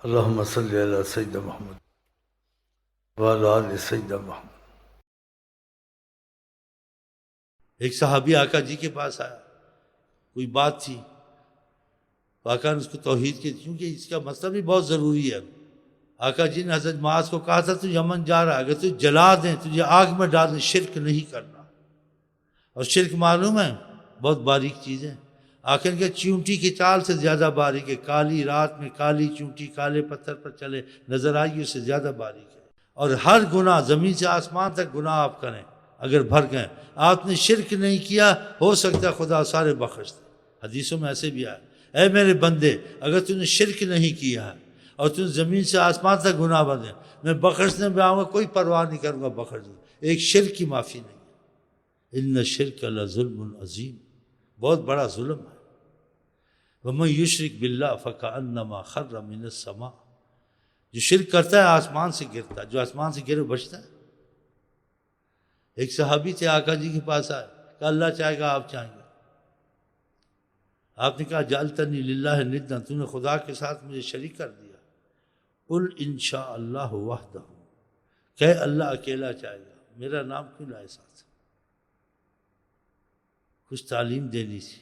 اللہم صلی علی سیدنا محمد وعلی آل سیدنا محمد۔ ایک صحابی آقا جی کے پاس آیا، کوئی بات تھی، آقا نے اس کو توحید کی، کیونکہ اس کا مسئلہ بھی بہت ضروری ہے۔ آقا جی نے حضرت معاذ کو کہا تھا تو یمن جا رہا ہے، اگر تجھے جلا دیں، تجھے آگ میں ڈال دیں، شرک نہیں کرنا۔ اور شرک معلوم ہے بہت باریک چیز ہے۔ آخر کے چونٹی کی چال سے زیادہ باریک ہے، کالی رات میں کالی چونٹی کالے پتھر پر چلے نظر آئے گی، اس سے زیادہ باریک ہے۔ اور ہر گناہ زمین سے آسمان تک گناہ آپ کریں، اگر بھر گئے، آپ نے شرک نہیں کیا، ہو سکتا ہے خدا سارے بخش دے۔ حدیثوں میں ایسے بھی آیا، اے میرے بندے، اگر تم نے شرک نہیں کیا ہے اور تم زمین سے آسمان تک گناہ بھر دیں، میں بخشنے میں آؤں گا، کوئی پرواہ نہیں کروں گا، بخش دوں۔ ایک شرک کی معافی نہیں ہے۔ ان الشرک لظلم عظیم، بہت بڑا ظلم ہے۔ وَمَن يُشْرِكْ بِاللَّهِ فَكَأَنَّمَا خَرَّ مِنَ السَّمَاءِ، جو شرک کرتا ہے آسمان سے گرتا ہے، جو آسمان سے گرے بچتا ہے۔ ایک صحابی تھے، آقا جی کے پاس آئے، کہا اللہ چاہے گا آپ چاہیں گے۔ آپ نے کہا جعلتنی للہ ندا، تو نے خدا کے ساتھ مجھے شریک کر دیا۔ قل ان شاء اللہ وحدہ، کہ اللہ اکیلا چاہے گا، میرا نام کیوں لائے ساتھ؟ کچھ تعلیم دینی تھی،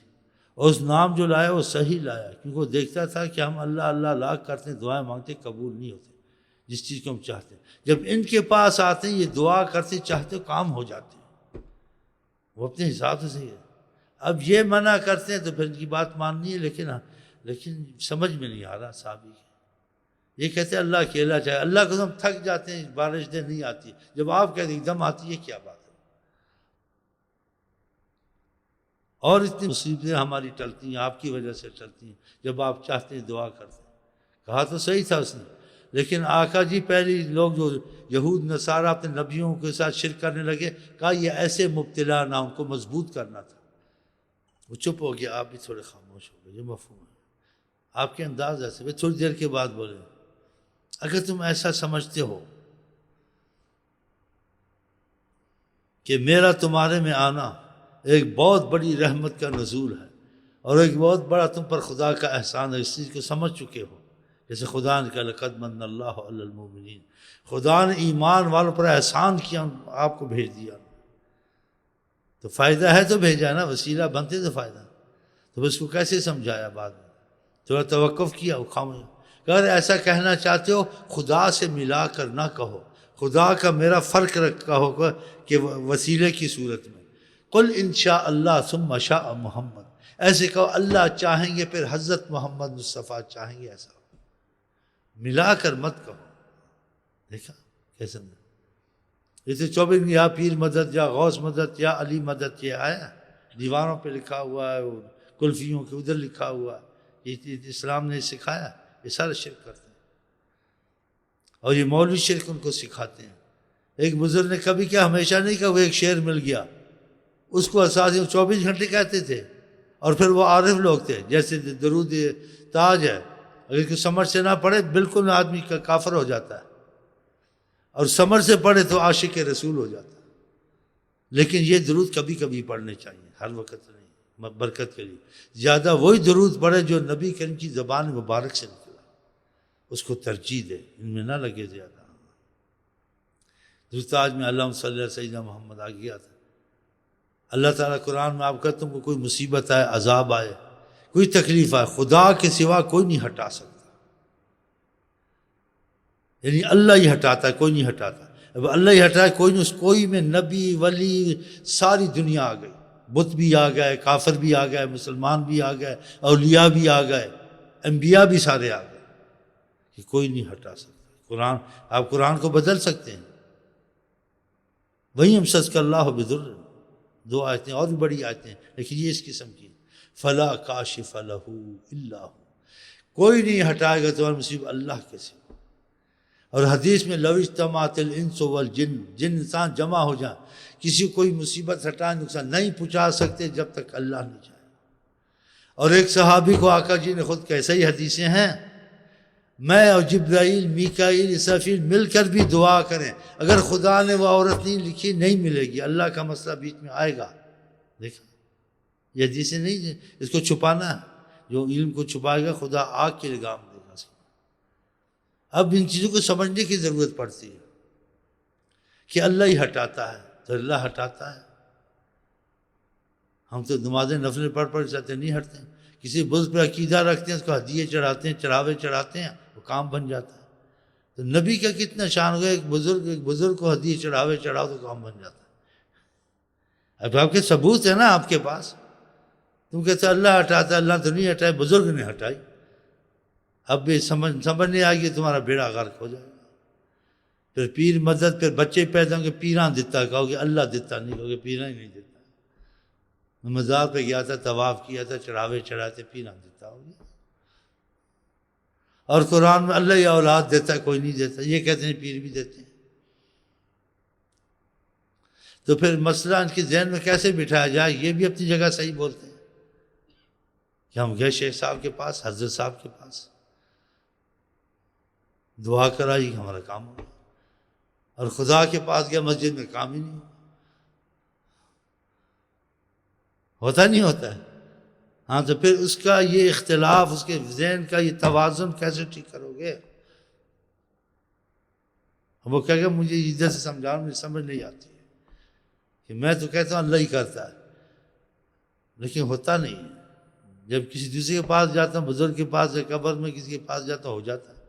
اور اس نام جو لایا وہ صحیح لایا، کیونکہ وہ دیکھتا تھا کہ ہم اللہ اللہ لاکھ کرتے ہیں، دعائیں مانگتے، قبول نہیں ہوتے جس چیز کو ہم چاہتے ہیں۔ جب ان کے پاس آتے ہیں، یہ دعا کرتے چاہتے کام ہو جاتے ہیں، وہ اپنے حساب سے صحیح ہے۔ اب یہ منع کرتے ہیں تو پھر ان کی بات ماننی ہے، لیکن سمجھ میں نہیں آ رہا صحابی کے۔ یہ کہتے ہیں اللہ اکیلا چاہے، اللہ کو ہم تھک جاتے ہیں، بارش دے نہیں آتی، جب آپ کہتے ہیں ایک دم آتی ہے، کیا بات ہے؟ اور اتنی مصیبتیں ہماری ٹلتی ہیں، آپ کی وجہ سے ٹلتی ہیں، جب آپ چاہتے ہیں دعا کرتے ہیں۔ کہا تو صحیح تھا اس نے، لیکن آقا جی پہلی لوگ جو یہود نصارہ اپنے نبیوں کے ساتھ شرک کرنے لگے، کہا یہ ایسے مبتلا نہ، ان کو مضبوط کرنا تھا۔ وہ چپ ہو گیا، آپ بھی تھوڑے خاموش ہو گئے، یہ مفہوم ہے۔ آپ کے انداز ایسے، پھر تھوڑی دیر کے بعد بولے اگر تم ایسا سمجھتے ہو کہ میرا تمہارے میں آنا ایک بہت بڑی رحمت کا نزول ہے اور ایک بہت بڑا تم پر خدا کا احسان ہے، اس چیز کو سمجھ چکے ہو، جیسے خدا نے کہا لقد من اللہ علی المؤمنین، خدا نے ایمان والوں پر احسان کیا، آپ کو بھیج دیا، تو فائدہ ہے تو بھیجا نا، وسیلہ بنتے تو فائدہ، تو اس کو کیسے سمجھایا بعد میں؟ تھوڑا توقف کیا، وہ خاموش۔ اگر ایسا کہنا چاہتے ہو خدا سے ملا کر نہ کہو، خدا کا میرا فرق رکھا ہوگا کہ وسیلے کی صورت میں، قل انشاء اللہ ثم شاء محمد، ایسے کہو اللہ چاہیں گے پھر حضرت محمد مصطفیٰ چاہیں گے، ایسا ملا کر مت کہو۔ دیکھا کیسے؟ یہ تو 24 یا پیر مدد یا غوث مدد یا علی مدد، یہ آیا دیواروں پہ لکھا ہوا ہے، کلفیوں کے ادھر لکھا ہوا ہے، یہ اسلام نے سکھایا، یہ سارے شرک کرتے ہیں، اور یہ مولوی شرک ان کو سکھاتے ہیں۔ ایک بزرگ نے کبھی کیا، ہمیشہ نہیں کہا، وہ ایک شعر مل گیا، اس کو اساس 24 گھنٹے کہتے تھے، اور پھر وہ عارف لوگ تھے، جیسے درود تاج ہے، اگر کوئی سمجھ سے نہ پڑھے بالکل آدمی کا کافر ہو جاتا ہے، اور سمجھ سے پڑھے تو عاشق رسول ہو جاتا ہے۔ لیکن یہ درود کبھی کبھی پڑھنے چاہیے، ہر وقت نہیں، برکت کے لیے۔ زیادہ وہی درود پڑھے جو نبی کریم کی زبان مبارک سے نکلا، اس کو ترجیح دے، ان میں نہ لگے زیادہ۔ درود تاج میں اللہم صلی علی سیدنا محمد آ گیا تھا۔ اللہ تعالیٰ قرآن میں آپ کہتے ہیں تم کو کوئی مصیبت آئے، عذاب آئے، کوئی تکلیف آئے، خدا کے سوا کوئی نہیں ہٹا سکتا، یعنی اللہ ہی ہٹاتا ہے، کوئی نہیں ہٹاتا۔ اب اللہ ہی ہٹائے، کوئی نہیں، کوئی میں نبی ولی ساری دنیا آ گئی، بت بھی آ گئے، کافر بھی آ گئے، مسلمان بھی آ گئے، اولیاء بھی آ گئے، انبیاء بھی سارے آ گئے، کہ کوئی نہیں ہٹا سکتا۔ قرآن، آپ قرآن کو بدل سکتے ہیں، وہی امسسک اللہ بضر، 2 آیتیں اور بھی بڑی آیتیں ہیں، لیکن یہ اس قسم کی، فلا کاشف لہ الا ہو، کوئی نہیں ہٹائے گا تمہاری مصیبت اللہ کے سوا۔ اور حدیث میں لو اجتمعت الانس والجن، جن انسان جمع ہو جائیں، کسی کوئی مصیبت ہٹائیں، نقصان نہیں پہنچا سکتے جب تک اللہ نہیں چاہے۔ اور ایک صحابی کو آقا جی نے خود کیسے ہی حدیثیں ہیں، میں اور جبرائیل میکائیل اسرافیل مل کر بھی دعا کریں، اگر خدا نے وہ عورت نہیں لکھی نہیں ملے گی، اللہ کا مسئلہ بیچ میں آئے گا۔ دیکھا یہ حدیثیں نہیں، اس کو چھپانا ہے، جو علم کو چھپائے گا خدا آگ کی لگام دے گا۔ اب ان چیزوں کو سمجھنے کی ضرورت پڑتی ہے کہ اللہ ہی ہٹاتا ہے، تو اللہ ہٹاتا ہے۔ ہم تو نمازیں نفل پڑھ جاتے نہیں ہٹتے، کسی بزرگ پہ عقیدہ رکھتے ہیں، اس کو ہدیے چڑھاتے ہیں، چڑھاوے چڑھاتے ہیں، وہ کام بن جاتا ہے۔ تو نبی کا کتنا شان ہوگا، ایک بزرگ کو ہدیے چڑھاوے چڑھاؤ تو کام بن جاتا ہے۔ اب آپ کے ثبوت ہے نا آپ کے پاس، تم کہتے اللہ ہٹاتا ہے، اللہ تو نہیں ہٹائے، بزرگ نے ہٹائی۔ اب بھی سمجھ نہیں آئے گی، تمہارا بیڑا غرق ہو جائے گا۔ پھر پیر مدد، پھر بچے پیدا ہوں گے، پیراں دیتا کہو گے، اللہ دیتا نہیں کہو گے، پیراں ہی نہیں دیتا۔ میں مزار پہ گیا تھا، طواف کیا تھا، چڑھاوے چڑھاتے، پیراں دیتا ہو گیا۔ اور قرآن میں اللہ ہی اولاد دیتا ہے، کوئی نہیں دیتا، یہ کہتے ہیں پیر بھی دیتے ہیں۔ تو پھر مسئلہ ان کے ذہن میں کیسے بٹھایا جائے؟ یہ بھی اپنی جگہ صحیح بولتے ہیں کہ ہم گئے شیخ صاحب کے پاس، حضرت صاحب کے پاس، دعا کرائی، ہمارا کام ہو گیا، اور خدا کے پاس گیا، مسجد میں کام ہی نہیں ہوتا نہیں ہوتا ہے۔ ہاں تو پھر اس کا یہ اختلاف، اس کے ذہن کا یہ توازن کیسے ٹھیک کرو گے؟ وہ کہے گا مجھے ادھر سے سمجھاؤ، مجھے سمجھ نہیں آتی ہے کہ میں تو کہتا ہوں اللہ ہی کرتا ہے، لیکن ہوتا نہیں ہے۔ جب کسی دوسرے کے پاس جاتا ہوں، بزرگ کے پاس یا قبر میں کسی کے پاس جاتا ہوں، ہو جاتا ہے۔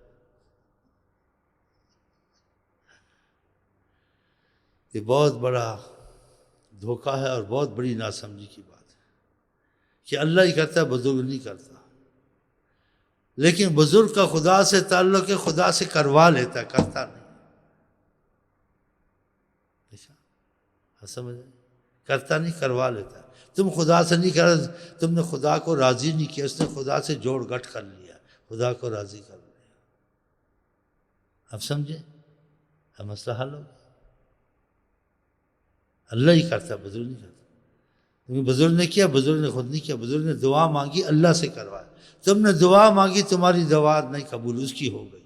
یہ بہت بڑا دھوکہ ہے اور بہت بڑی ناسمجھی کی بات ہے کہ اللہ ہی کرتا ہے، بزرگ نہیں کرتا۔ لیکن بزرگ کا خدا سے تعلق ہے، خدا سے کروا لیتا ہے، کرتا نہیں۔ سمجھ کرتا نہیں، کروا لیتا ہے۔ تم خدا سے نہیں کر، تم نے خدا کو راضی نہیں کیا، اس نے خدا سے جوڑ گٹھ کر لیا، خدا کو راضی کر لیا۔ اب سمجھے؟ اب مسئلہ حل ہو گیا۔ اللہ ہی کرتا، بزرگ نہیں کرتا۔ کیونکہ بزرگ نے کیا، بزرگ نے خود نہیں کیا، بزرگ نے دعا مانگی، اللہ سے کروایا۔ تم نے دعا مانگی، تمہاری دعا نہیں قبول، اس کی ہو گئی۔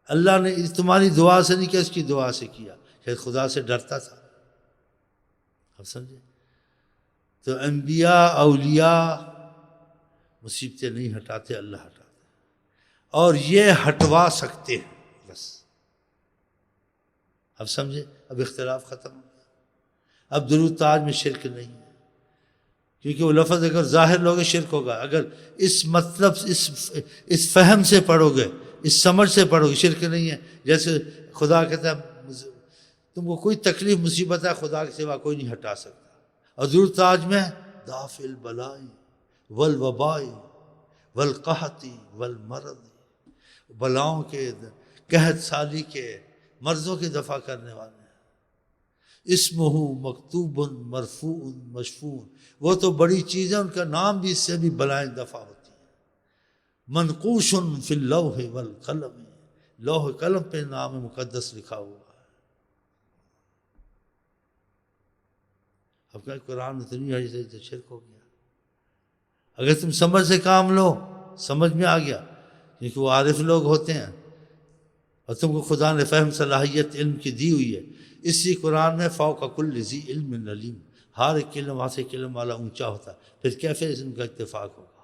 اللہ نے تمہاری دعا سے نہیں کیا، اس کی دعا سے کیا، شاید خدا سے ڈرتا تھا۔ اب سمجھے؟ تو انبیاء اولیاء مصیبتیں نہیں ہٹاتے، اللہ ہٹاتے، اور یہ ہٹوا سکتے ہیں بس۔ اب سمجھے؟ اب اختلاف ختم ہو گیا۔ اب درود تاج میں شرک نہیں ہے، کیونکہ وہ لفظ اگر ظاہر لوگے شرک ہوگا، اگر اس مطلب اس فہم سے پڑھو گے، اس سمجھ سے پڑھو گے، شرک نہیں ہے۔ جیسے خدا کہتا ہے تم کو کوئی تکلیف مصیبت ہے، خدا کے سوا کوئی نہیں ہٹا سکتا۔ اور درود تاج میں دافع البلاء والوباء والقحط والمرض، بلاؤں کے، قحط سالی کے، مرضوں کے دفع کرنے والے ہیں۔ اسمہ مکتوب مرفوع مشفوع، وہ تو بڑی چیز ہے، ان کا نام بھی، اس سے بھی بلائیں دفع ہوتی ہیں۔ منقوش فی اللوح والقلم، لوح قلم پہ نام مقدس لکھا ہوا ہے۔ اب کہ قرآن میں تو نہیں ہے، تو شرک ہو گیا۔ اگر تم سمجھ سے کام لو، سمجھ میں آ گیا، کیونکہ وہ عارف لوگ ہوتے ہیں، اور تم کو خدا نے فہم صلاحیت علم کی دی ہوئی ہے۔ اسی قرآن میں فوق کل ذی علم علیم، ہر ایک علم وہاں سے علم والا اونچا ہوتا ہے، پھر کیسے ان کا اتفاق ہوگا؟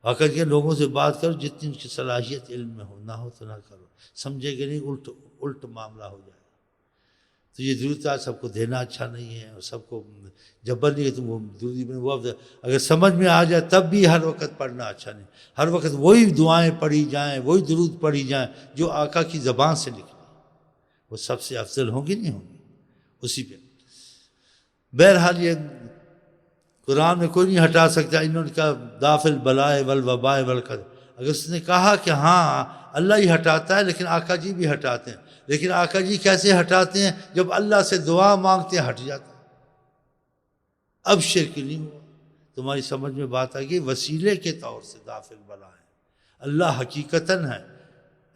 آخر کے لوگوں سے بات کرو جتنی ان کی صلاحیت علم میں ہو، نہ ہو تو نہ کرو، سمجھے گے نہیں، الٹ معاملہ ہو جائے گا۔ تو یہ ضرورت ہے، سب کو دینا اچھا نہیں ہے، اور سب کو جبر نہیں ہے تم وہ دوری میں، وہ اگر سمجھ میں آ جائے تب بھی ہر وقت پڑھنا اچھا نہیں۔ ہر وقت وہی دعائیں پڑھی جائیں، وہی درود پڑھی جائیں جو آقا کی زبان سے نکلی، وہ سب سے افضل ہوں گی نہیں ہوں گی، اسی پہ۔ بہرحال یہ قرآن میں کوئی نہیں ہٹا سکتا، انہوں نے کہا دافع البلاء والوباء والقحط۔ اگر اس نے کہا کہ ہاں اللہ ہی ہٹاتا ہے، لیکن آقا جی بھی ہٹاتے ہیں، لیکن آقا جی کیسے ہٹاتے ہیں؟ جب اللہ سے دعا مانگتے ہیں ہٹ جاتا ہے۔ اب شرک نہیں ہوا، تمہاری سمجھ میں بات آ گئی۔ وسیلے کے طور سے دافع البلاء ہے، اللہ حقیقتاً ہے،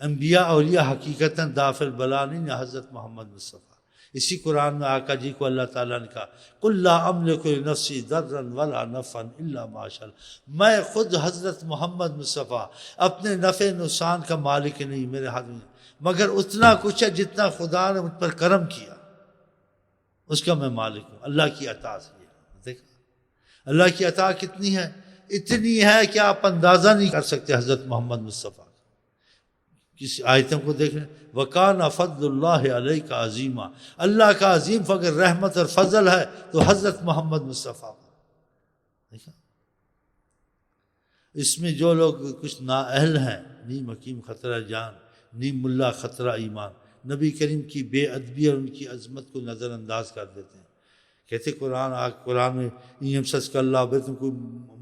انبیاء اولیاء حقیقتاً دافع البلاء نہیں، نہ حضرت محمد مصطفیٰ۔ اسی قرآن میں آقا جی کو اللہ تعالیٰ نے کہا قُلْ لَا أَمْلِكُ لِنَفْسِي ضَرًّا وَلَا نَفْعًا إِلَّا مَا شَاءَ اللَّهُ، میں خود حضرت محمد مصطفیٰ اپنے نفع نقصان کا مالک نہیں، میرے ہاتھ میں، مگر اتنا کچھ ہے جتنا خدا نے مجھ پر کرم کیا، اس کا میں مالک ہوں۔ اللہ کی عطا سے دیکھا، اللہ کی عطا کتنی ہے، اتنی ہے کہ آپ اندازہ نہیں کر سکتے حضرت محمد مصطفیٰ کا۔ کسی آیتوں کو دیکھیں، وَكَانَ فَضْلُ اللَّهِ عَلَيْكَ عَظِيمًا، اللہ کا عظیم فضل رحمت اور فضل ہے تو حضرت محمد مصطفیٰ پر۔ دیکھا اس میں جو لوگ کچھ نااہل ہیں، نیم حکیم خطرہ جان، نیم ملا خطرہ ایمان، نبی کریم کی بے ادبی اور ان کی عظمت کو نظر انداز کر دیتے ہیں۔ کہتے قرآن میں اِن سچ کا اللہ بے، تم کوئی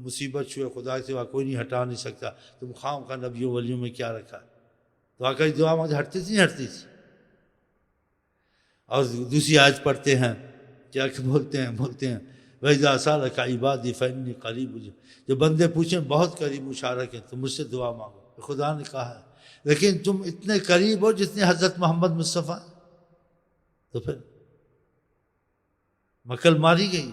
مصیبت چھوئے خدا کے سوا کوئی نہیں ہٹا نہیں سکتا، تم خام کا نبیوں ولیوں میں کیا رکھا ہے؟ تو آقا کی دعا مانگتے ہٹتی تھی نہیں ہٹتی تھی۔ اور دوسری آیت پڑھتے ہیں، کیا بولتے ہیں وَإِذَا سَأَلَكَ عِبَادِي فَإِنِّي قَرِيبٌ، جو بندے پوچھیں بہت قریب مشارک ہیں، تم مجھ سے دعا مانگو، خدا نے کہا ہے۔ لیکن تم اتنے قریب ہو جتنے حضرت محمد مصطفیٰ، تو پھر مکل ماری گئی۔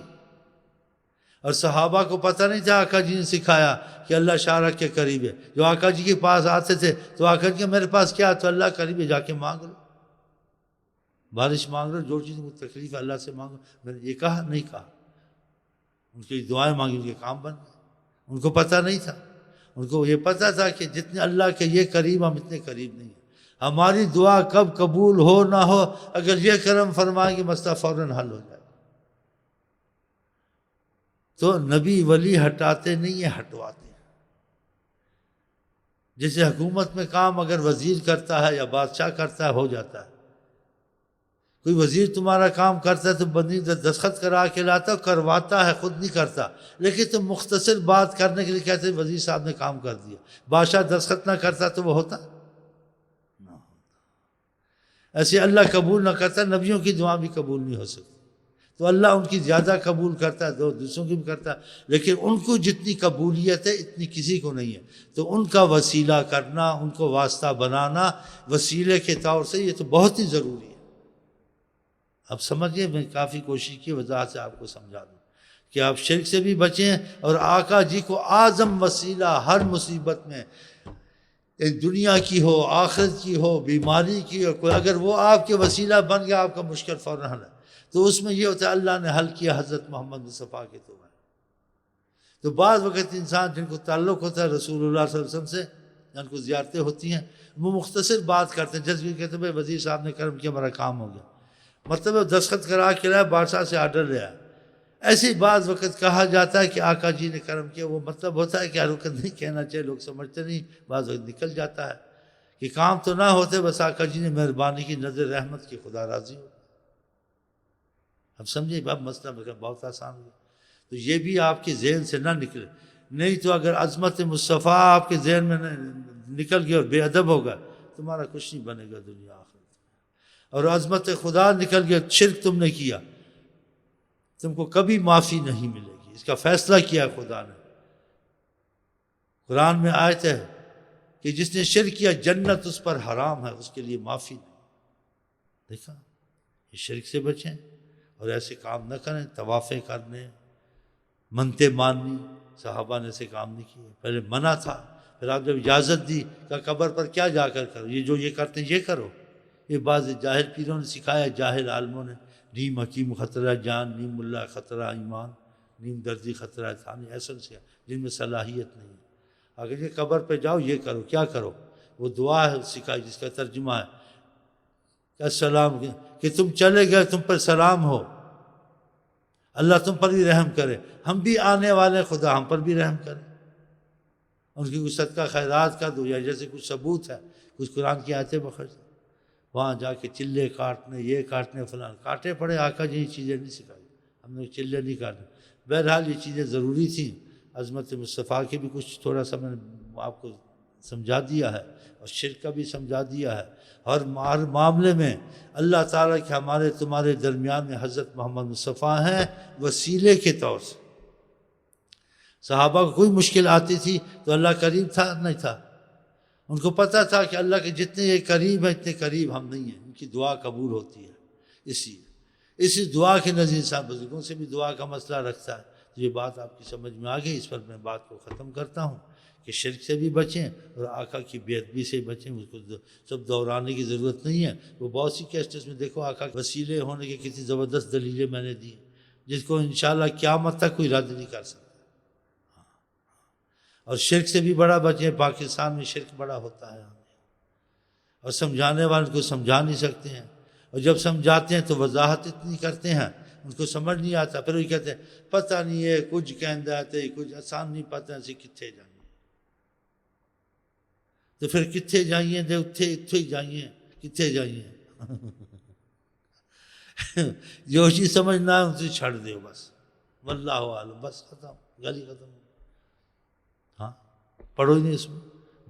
اور صحابہ کو پتہ نہیں تھا، آقا جی نے سکھایا کہ اللہ شارک کے قریب ہے۔ جو آقا جی کے پاس آتے تھے تو آقا جی میرے پاس کیا، تو اللہ قریب ہے، جا کے مانگ لو، بارش مانگ لو، جو چیز کو تکلیف ہے اللہ سے مانگو۔ میں نے یہ کہا نہیں کہا، ان کی دعائیں مانگی، ان کے کام بن گئے۔ ان کو پتہ نہیں تھا، ان کو یہ پتہ تھا کہ جتنے اللہ کے یہ قریب ہم اتنے قریب نہیں ہیں۔ ہماری دعا کب قبول ہو نہ ہو، اگر یہ کرم فرمائیں گے مسئلہ فوراً حل ہو جائے۔ تو نبی ولی ہٹاتے نہیں ہیں، ہٹواتے ہیں۔ جیسے حکومت میں کام اگر وزیر کرتا ہے یا بادشاہ کرتا ہے ہو جاتا ہے۔ کوئی وزیر تمہارا کام کرتا ہے تو بندی دستخط کرا کے لاتا ہے، کرواتا ہے، خود نہیں کرتا، لیکن تم مختصر بات کرنے کے لیے کہتے ہیں وزیر صاحب نے کام کر دیا۔ بادشاہ دستخط نہ کرتا تو وہ ہوتا نہ ہوتا۔ ایسے اللہ قبول نہ کرتا، نبیوں کی دعا بھی قبول نہیں ہو سکتی۔ تو اللہ ان کی زیادہ قبول کرتا ہے، دوسروں کی بھی کرتا ہے، لیکن ان کو جتنی قبولیت ہے اتنی کسی کو نہیں ہے۔ تو ان کا وسیلہ کرنا، ان کو واسطہ بنانا وسیلے کے طور سے، یہ تو بہت ہی ضروری ہے۔ اب سمجھیے، میں کافی کوشش کی وضاحت سے آپ کو سمجھا دوں کہ آپ شرک سے بھی بچیں، اور آقا جی کو اعظم وسیلہ ہر مصیبت میں، دنیا کی ہو، آخرت کی ہو، بیماری کی ہو، کوئی اگر وہ آپ کے وسیلہ بن گیا آپ کا مشکل فوراً حل ہے۔ تو اس میں یہ ہوتا ہے اللہ نے حل کیا حضرت محمد مصطفیٰ کے تو ہے۔ تو بعض وقت انسان جن کو تعلق ہوتا ہے رسول اللہ صلی اللہ علیہ وسلم سے، جن کو زیارتیں ہوتی ہیں، وہ مختصر بات کرتے ہیں، جیسے کہتے ہیں بھائی وزیر صاحب نے کرم کیا، ہمارا کام ہو گیا، مطلب دستخط کرا کے لایا، بادشاہ سے آرڈر لیا۔ ایسے بعض وقت کہا جاتا ہے کہ آقا جی نے کرم کیا، وہ مطلب ہوتا ہے کہ ہر وقت نہیں کہنا چاہیے، لوگ سمجھتے نہیں، بعض وقت نکل جاتا ہے کہ کام تو نہ ہوتے، بس آقا جی نے مہربانی کی، نظر رحمت کی، خدا راضی ہو۔ اب سمجھے، اب مسئلہ بہت آسان ہو گیا۔ تو یہ بھی آپ کے ذہن سے نہ نکلے، نہیں تو اگر عظمت مصطفیٰ آپ کے ذہن میں نکل گیا اور بے ادب ہوگا، تمہارا کچھ نہیں بنے گا دنیا آخرت میں۔ اور عظمت خدا نکل گیا، شرک تم نے کیا، تم کو کبھی معافی نہیں ملے گی، اس کا فیصلہ کیا خدا نے۔ قرآن میں آیت ہے کہ جس نے شرک کیا جنت اس پر حرام ہے، اس کے لیے معافی نہیں۔ دیکھا، یہ شرک سے بچیں اور ایسے کام نہ کریں، طوافیں کرنے، منتیں ماننی، صحابہ نے ایسے کام نہیں کیے۔ پہلے منع تھا، پھر آپ جب اجازت دی کہ قبر پر کیا جا کر کرو، یہ جو یہ کرتے ہیں یہ کرو۔ یہ بعض جاہل پیروں نے سکھایا، جاہل عالموں نے، نیم حکیم خطرہ جان، نیم ملا خطرہ ایمان، نیم دردی خطرہ ثانی، ایسا سے جن میں صلاحیت نہیں ہے۔ اگر یہ قبر پہ جاؤ یہ کرو، کیا کرو، وہ دعا ہے سکھائی جس کا ترجمہ ہے کہ السلام، کہ تم چلے گئے تم پر سلام ہو، اللہ تم پر بھی رحم کرے، ہم بھی آنے والے، خدا ہم پر بھی رحم کرے۔ ان کی کچھ صدقہ خیرات کر دو، یا جیسے کچھ ثبوت ہے، کچھ قرآن کی آیتیں بخرج، وہاں جا کے چلے کاٹنے، یہ کاٹنے، فلاں کاٹے پڑے۔ آقا جی یہ چیزیں نہیں سکھائی، ہم نے چلے نہیں کاٹے۔ بہرحال یہ چیزیں ضروری تھیں۔ عظمت مصطفیٰ کی بھی کچھ تھوڑا سا میں نے آپ کو سمجھا دیا ہے، اور شرک کا بھی سمجھا دیا ہے۔ ہر معاملے میں اللہ تعالیٰ کے ہمارے تمہارے درمیان میں حضرت محمد مصطفیٰ ہیں وسیلے کے طور سے۔ صحابہ کو کوئی مشکل آتی تھی تو اللہ قریب تھا نہیں تھا، ان کو پتہ تھا کہ اللہ کے جتنے یہ قریب ہیں اتنے قریب ہم نہیں ہیں، ان کی دعا قبول ہوتی ہے۔ اسی دعا کے نظیر انسان بزرگوں سے بھی دعا کا مسئلہ رکھتا ہے۔ تو یہ بات آپ کی سمجھ میں آ گئی، اس پر میں بات کو ختم کرتا ہوں کہ شرک سے بھی بچیں اور آقا کی بے ادبی سے بچیں، اس کو سب دہرانے کی ضرورت نہیں ہے۔ وہ بہت سی کیسٹس میں دیکھو آقا کے وسیلے ہونے کی کتنی زبردست دلیلیں میں نے دی، جس کو انشاءاللہ قیامت تک کوئی رد نہیں کر سکتا۔ اور شرک سے بھی بڑا بچیں، پاکستان میں شرک بڑا ہوتا ہے، اور سمجھانے والے کو سمجھا نہیں سکتے ہیں، اور جب سمجھاتے ہیں تو وضاحت اتنی کرتے ہیں ان کو سمجھ نہیں آتا، پھر وہی کہتے ہیں پتہ نہیں ہے کچھ کہندا تے کچھ آسان نہیں پتہ اسی کتنے جائیں، تو پھر کتنے جائیں تے اتھے اتھے ہی جائیں، کتنے جائیں جو چیز سمجھنا ہے اسے چھڑ دیو بس، واللہ عالم، بس ختم، گلی ختم۔ ہاں پڑھو ہی نہیں اس میں،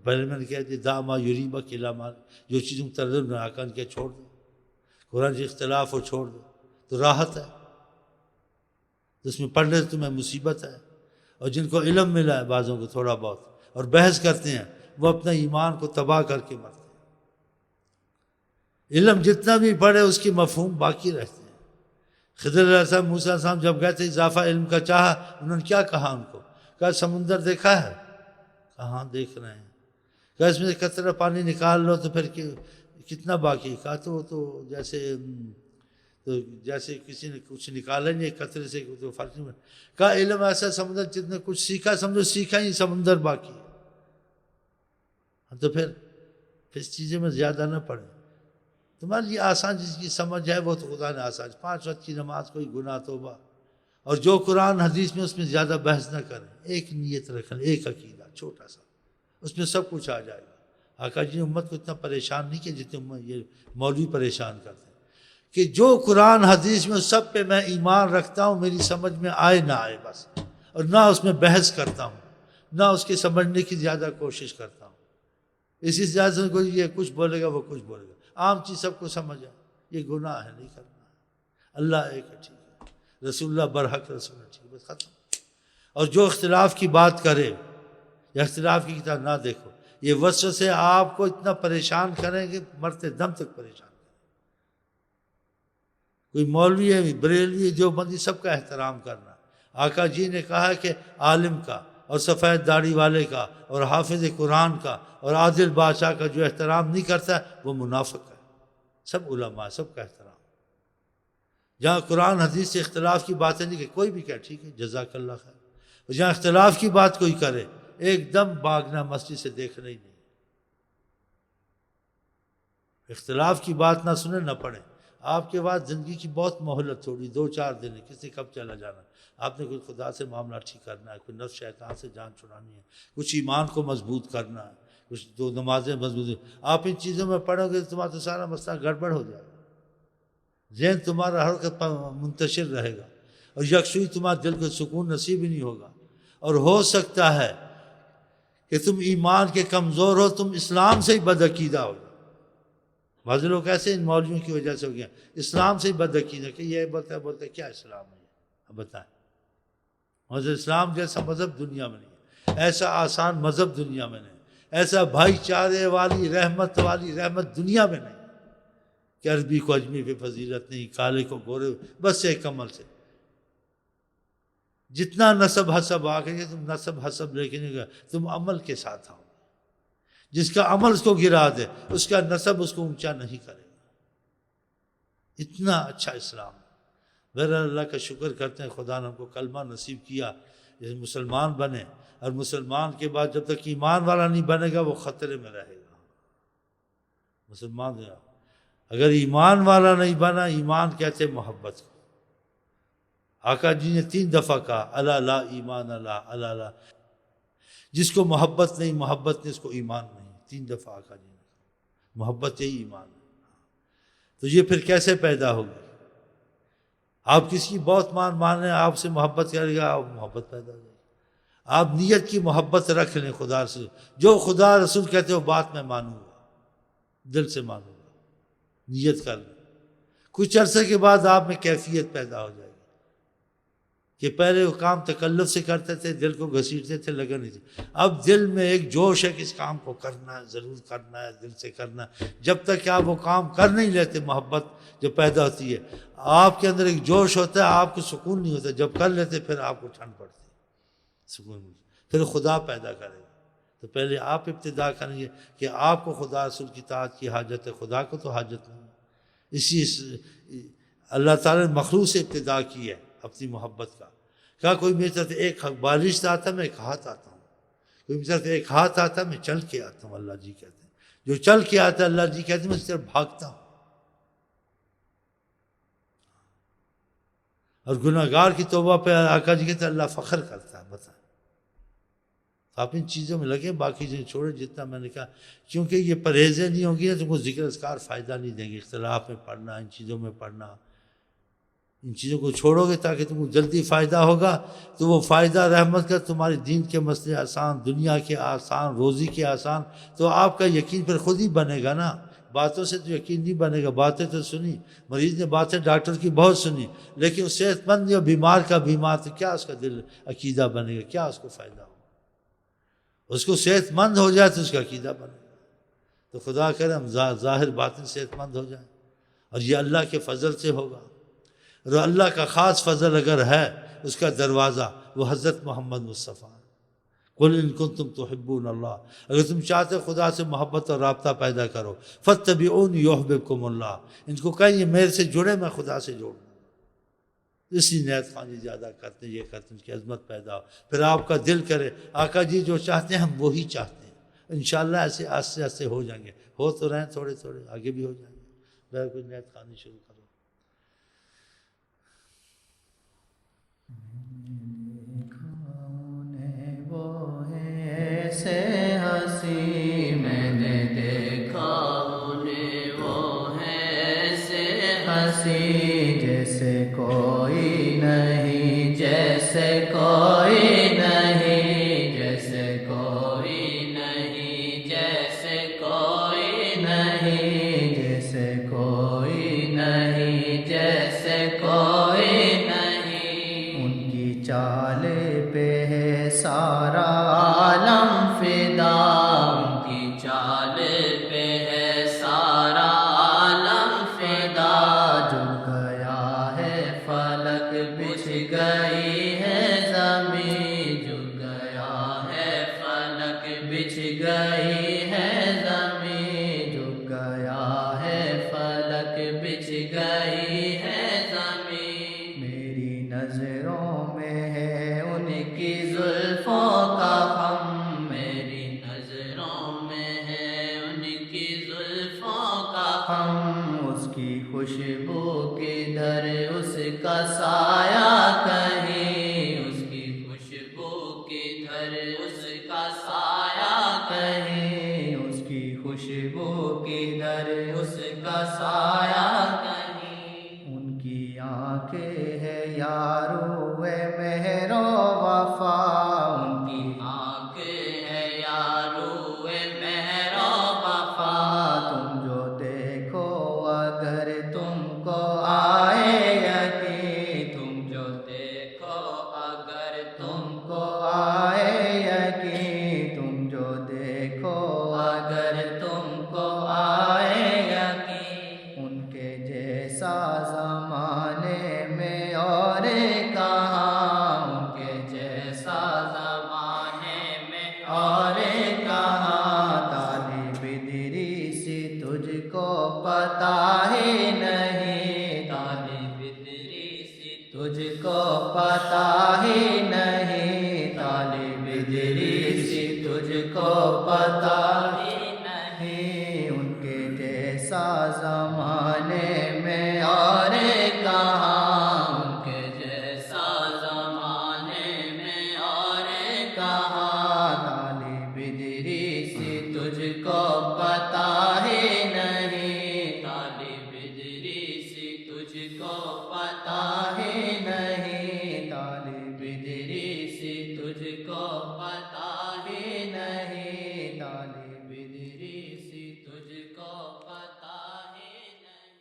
پہلے میں نے کہا کہ دا ما یریبک الی ما، جو چیز مترجم نہ آکان کیا چھوڑ دو، قرآن سے اختلاف ہو چھوڑ دو تو راحت ہے، تو اس میں پڑھنے سے تمہیں مصیبت ہے۔ اور جن کو علم ملا ہے بعضوں کو تھوڑا بہت اور بحث کرتے ہیں وہ اپنا ایمان کو تباہ کر کے مرتے ہیں۔ علم جتنا بھی پڑھے اس کے مفہوم باقی رہتے ہیں۔ خضر علیہ السلام، موسیٰ علیہ السلام جب گئے تھے اضافہ علم کا چاہا، انہوں نے کیا کہا ان کو؟ کہا سمندر دیکھا ہے؟ کہاں دیکھ رہے ہیں؟ کہا اس میں سے قطرہ پانی نکال لو تو پھر کتنا باقی؟ کہا تو وہ تو جیسے کسی نے کچھ نکالا نہیں قطرے سے تو فرق نہیں۔ کہا علم ایسا سمندر جتنے کچھ سیکھا سمجھو سیکھا ہی سمندر باقی ہے، تو پھر اس چیزیں میں زیادہ نہ پڑھیں۔ تمہارے لیے آسان جس کی سمجھ ہے وہ تو خدا نے آسان، 5 وقت کی نماز، کوئی گناہ توبہ، اور جو قرآن حدیث میں اس میں زیادہ بحث نہ کریں، ایک نیت رکھیں، ایک عقیدہ چھوٹا سا، اس میں سب کچھ آ جائے گا۔ آقا جی نے امت کو اتنا پریشان نہیں کیا جتنے یہ مولوی پریشان کرتے ہیں کہ جو قرآن حدیث میں سب پہ میں ایمان رکھتا ہوں، میری سمجھ میں آئے نہ آئے بس، اور نہ اس میں بحث کرتا ہوں، نہ اس کے سمجھنے کی زیادہ کوشش کرتا ہوں۔ اسی سے زیادہ کوئی یہ کچھ بولے گا وہ کچھ بولے گا، عام چیز سب کو سمجھ ہے، یہ گناہ ہے، نہیں کرنا ہے۔ اللہ ایک ہے، ٹھیک ہے، رسول اللہ برحق رسول ہے، ٹھیک ہے، بس ختم۔ اور جو اختلاف کی بات کرے یا اختلاف کی کتاب نہ دیکھو، یہ وسوسے آپ کو اتنا پریشان کریں کہ مرتے دم تک پریشان کریں۔ کوئی مولوی ہے، بریلوی، جو بندی، سب کا احترام کرنا۔ آقا جی نے کہا کہ عالم کا اور سفید داڑھی والے کا اور حافظ قرآن کا اور عادل بادشاہ کا جو احترام نہیں کرتا وہ منافق ہے۔ سب علماء، سب کا احترام۔ جہاں قرآن حدیث سے اختلاف کی باتیں نہیں کہ کوئی بھی کہے ٹھیک ہے جزاک اللہ خیر، اور جہاں اختلاف کی بات کوئی کرے ایک دم بھاگنا، مسجد سے دیکھنا ہی نہیں۔ اختلاف کی بات نہ سنیں نہ پڑھیں۔ آپ کے بعد زندگی کی بہت مہلت تھوڑی، 2-4 دن ہے، کسی کب چلا جانا۔ آپ نے کوئی خدا سے معاملہ ٹھیک کرنا ہے، کوئی نفس شیطان سے جان چھڑانی ہے، کچھ ایمان کو مضبوط کرنا ہے، کچھ 2 نمازیں مضبوط۔ آپ ان چیزوں میں پڑھو گے تو تمہارا تو سارا مسئلہ گڑبڑ ہو جائے گا، ذہن تمہارا ہر وقت منتشر رہے گا، اور یکسوئی تمہارے دل کو سکون نصیب ہی نہیں ہوگا۔ اور ہو سکتا ہے کہ تم ایمان کے کمزور ہو، تم اسلام سے ہی بدعقیدہ ہو۔ بعض لوگ ایسے ان مولویوں کی وجہ سے ہو گیا، اسلام سے ہی بدعقیدہ کہ یہ بولتا ہے کیا اسلام ہے، اب بتائیں۔ حضرت اسلام جیسا مذہب دنیا میں نہیں ہے، ایسا آسان مذہب دنیا میں نہیں، ایسا بھائی چارے والی رحمت دنیا میں نہیں کہ عربی کو اجمی پہ فضیلت نہیں، کالے کو گورے، بس ایک عمل سے۔ جتنا نسب حسب آ گئے تم نسب حسب لے کے نہیں گئے، تم عمل کے ساتھ آؤ۔ جس کا عمل اس کو گرا دے اس کا نسب اس کو اونچا نہیں کرے گا۔ اتنا اچھا اسلام۔ بہرحال اللہ کا شکر کرتے ہیں خدا نے ہم کو کلمہ نصیب کیا، مسلمان بنے، اور مسلمان کے بعد جب تک ایمان والا نہیں بنے گا وہ خطرے میں رہے گا۔ مسلمان اگر ایمان والا نہیں بنا، ایمان کہتے محبت کو۔ آقا جی نے 3 دفعہ کہا الا لا ایمان لا، الا لا، جس کو محبت نہیں، محبت نہیں، اس کو ایمان نہیں۔ 3 دفعہ آقا جی نے کہا محبت یہی ایمان ہے۔ تو یہ پھر کیسے پیدا ہوگی؟ آپ کسی کی بہت مانیں، آپ سے محبت کرے گا، آپ محبت پیدا ہو جائے گی۔ آپ نیت کی محبت رکھ لیں خدا رسول، جو خدا رسول کہتے ہو بات میں مانوں گا، دل سے مانوں گا، نیت کر لیں۔ کچھ عرصے کے بعد آپ میں کیفیت پیدا ہو جائے گی کہ پہلے وہ کام تکلف سے کرتے تھے، دل کو گھسیٹتے تھے، لگن نہیں تھی۔ اب دل میں ایک جوش ہے کہ اس کام کو کرنا ہے، ضرور کرنا ہے، دل سے کرنا ہے۔ جب تک کہ آپ وہ کام کر نہیں لیتے، محبت جو پیدا ہوتی ہے آپ کے اندر، ایک جوش ہوتا ہے، آپ کو سکون نہیں ہوتا۔ جب کر لیتے پھر آپ کو ٹھنڈ پڑتی ہے، سکون ملتا، پھر خدا پیدا کرے گا۔ تو پہلے آپ ابتدا کریں گے کہ آپ کو خدا رسول کی اطاعت کی حاجت ہے، خدا کو تو حاجت نہیں ہے۔ اسی اللہ تعالیٰ نے مخلوق سے ابتدا کی ہے اپنی محبت کا۔ کہا کوئی میری طرف ایک بالش آتا ہے میں ایک ہاتھ آتا ہوں، کوئی میری طرف ایک ہاتھ آتا ہے میں چل کے آتا ہوں، اللہ جی کہتے ہیں جو چل کے آتا ہے اللہ جی کہتے ہیں میں اس طرف بھاگتا ہوں. اور گناہ گار کی توبہ پہ آقا جی کہتے ہیں اللہ فخر کرتا ہے. بتا آپ ان چیزوں میں لگے، باقی چیزیں چھوڑے. جتنا میں نے کہا کیونکہ یہ پرہیزیں نہیں ہوں گی نا تم کو ذکر اذکار فائدہ نہیں دیں گے. اختلاف میں پڑھنا، ان چیزوں میں پڑھنا، ان چیزوں کو چھوڑو گے تاکہ تم کو جلدی فائدہ ہوگا. تو وہ فائدہ رحمت کا تمہارے دین کے مسئلے آسان، دنیا کے آسان، روزی کے آسان. تو آپ کا یقین پھر خود ہی بنے گا نا. باتوں سے تو یقین نہیں بنے گا. باتیں تو سنی، مریض نے باتیں ڈاکٹر کی بہت سنی، لیکن صحت مند یا بیمار کا بیمار، تو کیا اس کا دل عقیدہ بنے گا؟ کیا اس کو فائدہ ہوگا؟ اس کو صحت مند ہو جائے تو اس کا عقیدہ بنے گا. تو خدا کرے ہم ظاہر باطن صحت مند ہو جائیں، اور یہ اللہ کے فضل سے ہوگا. اور اللہ کا خاص فضل اگر ہے، اس کا دروازہ وہ حضرت محمد مصطفیٰ. قل ان کنتم تحبون اللہ، اگر تم چاہتے ہو خدا سے محبت اور رابطہ پیدا کرو، فاتبعونی یحببکم اللہ. ان کو کہیں یہ میرے سے جڑے، میں خدا سے جوڑوں. اسی نیت خوانی زیادہ کرتے ہیں، یہ کرتے ہیں، اس کی عظمت پیدا ہو. پھر آپ کا دل کرے آقا جی جو چاہتے ہیں ہم وہی چاہتے ہیں. انشاءاللہ ایسے آہستہ آہستہ ہو جائیں گے. ہو تو رہے ہیں تھوڑے تھوڑے، آگے بھی ہو جائیں گے. بہر کوئی نیت خوانی شروع کرو. ایسے ہنسی میں نے دیکھا انہیں، وہ ہے ایسے ہنسی جیسے کوئی نہیں، جیسے کوئی نہیں، جیسے کوئی نہیں، جیسے کوئی نہیں، جیسے کوئی نہیں، جیسے کوئی نہیں. ان کی چال پہ ہے سارا عالم فدا، ان کی چال پہ ہے سارا عالم فدا. جھک گیا ہے فلک، بچھ گئی ہے زمین، جھک گیا ہے فلک، بچھ گئی ہے زمین، جھک گیا ہے فلک، بچھ گئی ہے زمین. میری نظروں میں ہے ان کی زلفوں کا خم، میری نظروں میں ہے ان کی زلفوں کا خم. اس کی خوشبو کدھر، اس کا سایہ کہیں، اس کی خوشبو کدھر، اس کا سایہ کہیں، اس کی خوشبو کدھر، اس کا سایہ کہیں. ان کی آنکھیں ہے یارو اے مہر و وفا، ان کی آنکھیں ہے یارو اے مہر و وفا. تم جو دیکھو اگر تم کو آئے یقین، تم جو دیکھو اگر تم کو آئے یقین، تم جو دیکھو اگر تم کو آئے یقین. ان کے جیسا زمانے میں اور کہاں، ان کے جیسا زمانے میں اور کہاں. طالب ادریسی تجھ کو پتہ ہی نہیں، طالب ادریسی تجھ کو پتہ ہی نہیں، طالب ادریسی تجھ کو پتہ ہی نہیں. ان کے جیسا زمانے میں اور کہاں، ان کے جیسا زمانے میں اور کہاں. طالب ادریسی تجھ کو پتہ ہی نہیں، طالب ادریسی تجھ کو پتہ ہی نہیں، طالب ادریسی تجھ کو پتہ ہی نہیں، طالب ادریسی تجھ کو پتہ ہی نہیں.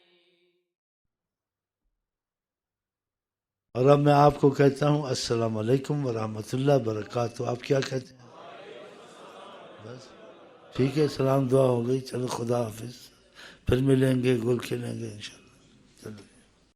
اور اب میں آپ کو کہتا ہوں السلام علیکم ورحمۃ اللہ وبرکاتہ. آپ کیا کہتے ہیں؟ بس ٹھیک ہے، سلام دعا ہو گئی. چلو خدا حافظ، پھر ملیں گے، گل کھلیں گے انشاءاللہ. چلو.